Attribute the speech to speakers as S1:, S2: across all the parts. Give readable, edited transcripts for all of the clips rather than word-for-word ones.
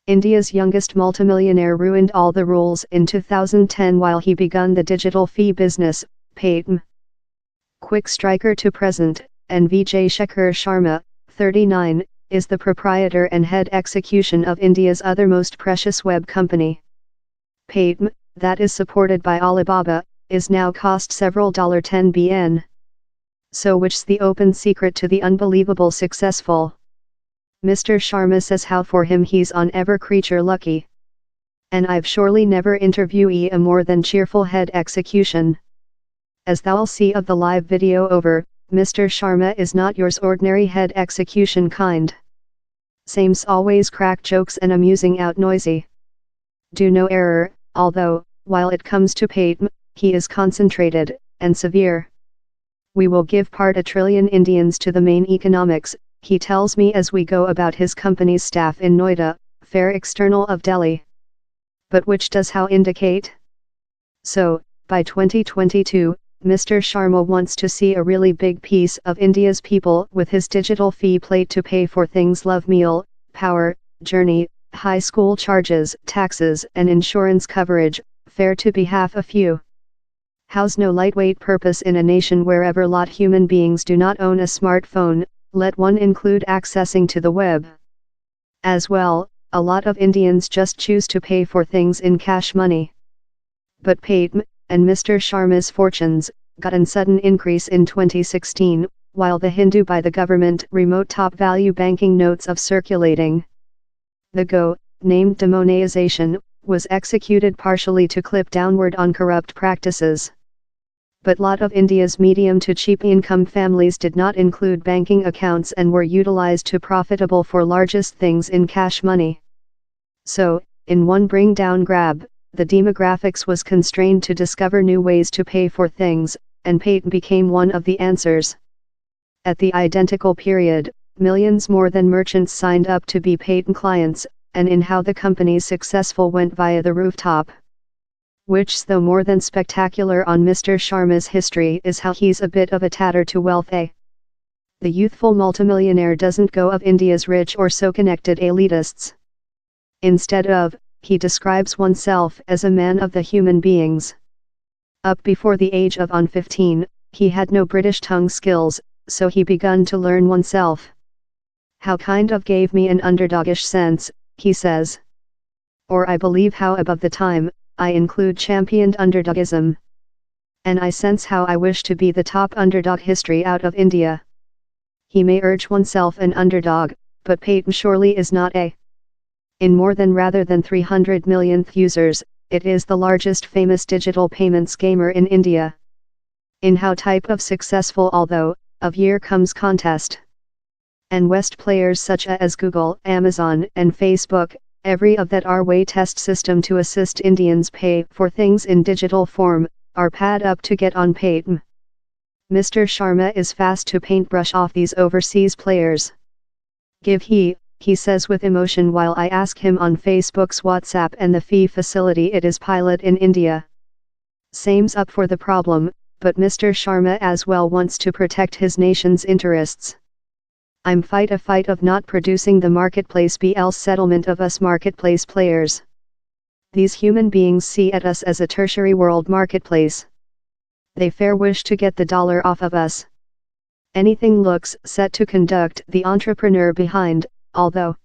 S1: India's youngest multimillionaire ruined all the rules in 2010 while he begun the digital fee business, Paytm. Quick striker to present, and Vijay Shekhar Sharma, 39, is the proprietor and head execution of India's other most precious web company. Paytm, that is supported by Alibaba, is now cost several $10 billion. So which's the open secret to the unbelievable successful? Mr. Sharma says how for him he's on ever creature lucky. And I've surely never interviewed a more than cheerful head execution. As thou'll see of the live video over, Mr. Sharma is not yours ordinary head execution kind. Same's always crack jokes and amusing out noisy. Do no error, although, while it comes to Paytm, he is concentrated, and severe. We will give part $1 trillion Indians to the main economics, he tells me as we go about his company's staff in Noida, fair external of Delhi. But which does how indicate? So, by 2022, Mr. Sharma wants to see a really big piece of India's people with his digital fee plate to pay for things love meal, power, journey, high school charges, taxes and insurance coverage, fair to be half a few. How's no lightweight purpose in a nation wherever lot human beings do not own a smartphone, let one include accessing to the web. As well, a lot of Indians just choose to pay for things in cash money. But Paytm, and Mr. Sharma's fortunes, got an sudden increase in 2016, while the Hindu by the government remote top value banking notes of circulating. The Go, named demonetization, was executed partially to clip downward on corrupt practices. But lot of India's medium to cheap income families did not include banking accounts and were utilized to profitable for largest things in cash money. So, in one bring down grab, the demographics was constrained to discover new ways to pay for things, and Paytm became one of the answers. At the identical period, millions more than merchants signed up to be Paytm clients, and in how the company's successful went via the rooftop. Which though more than spectacular on Mr. Sharma's history is how he's a bit of a tatter to wealth. The youthful multimillionaire doesn't go of India's rich or so connected elitists. Instead of, he describes oneself as a man of the human beings. Up before the age of 15, he had no British tongue skills, so he begun to learn oneself. How kind of gave me an underdogish sense, he says. Or I believe how above the time, I include championed underdogism. And I sense how I wish to be the top underdog history out of India. He may urge oneself an underdog, but Paytm surely is not a. In more than rather than 300 millionth users, it is the largest famous digital payments gamer in India. In how type of successful although, of year comes contest. And West players such as Google, Amazon and Facebook, every of that are way test system to assist Indians pay for things in digital form, are pad up to get on Paytm. Mr. Sharma is fast to paintbrush off these overseas players. Give he says with emotion while I ask him on Facebook's WhatsApp and the fee facility it is pilot in India. Same's up for the problem, but Mr. Sharma as well wants to protect his nation's interests. I'm fight of not producing the marketplace BL settlement of us marketplace players. These human beings see at us as a tertiary world marketplace. They fair wish to get the dollar off of us. Anything looks set to conduct the entrepreneur behind, although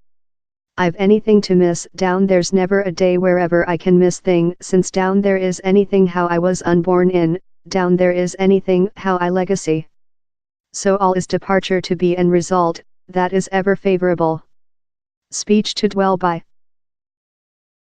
S1: I've anything to miss down there's never a day wherever I can miss thing since down there is anything how I was unborn in, down there is anything how I legacy. So all is departure to be and result, that is ever favorable. Speech to dwell by.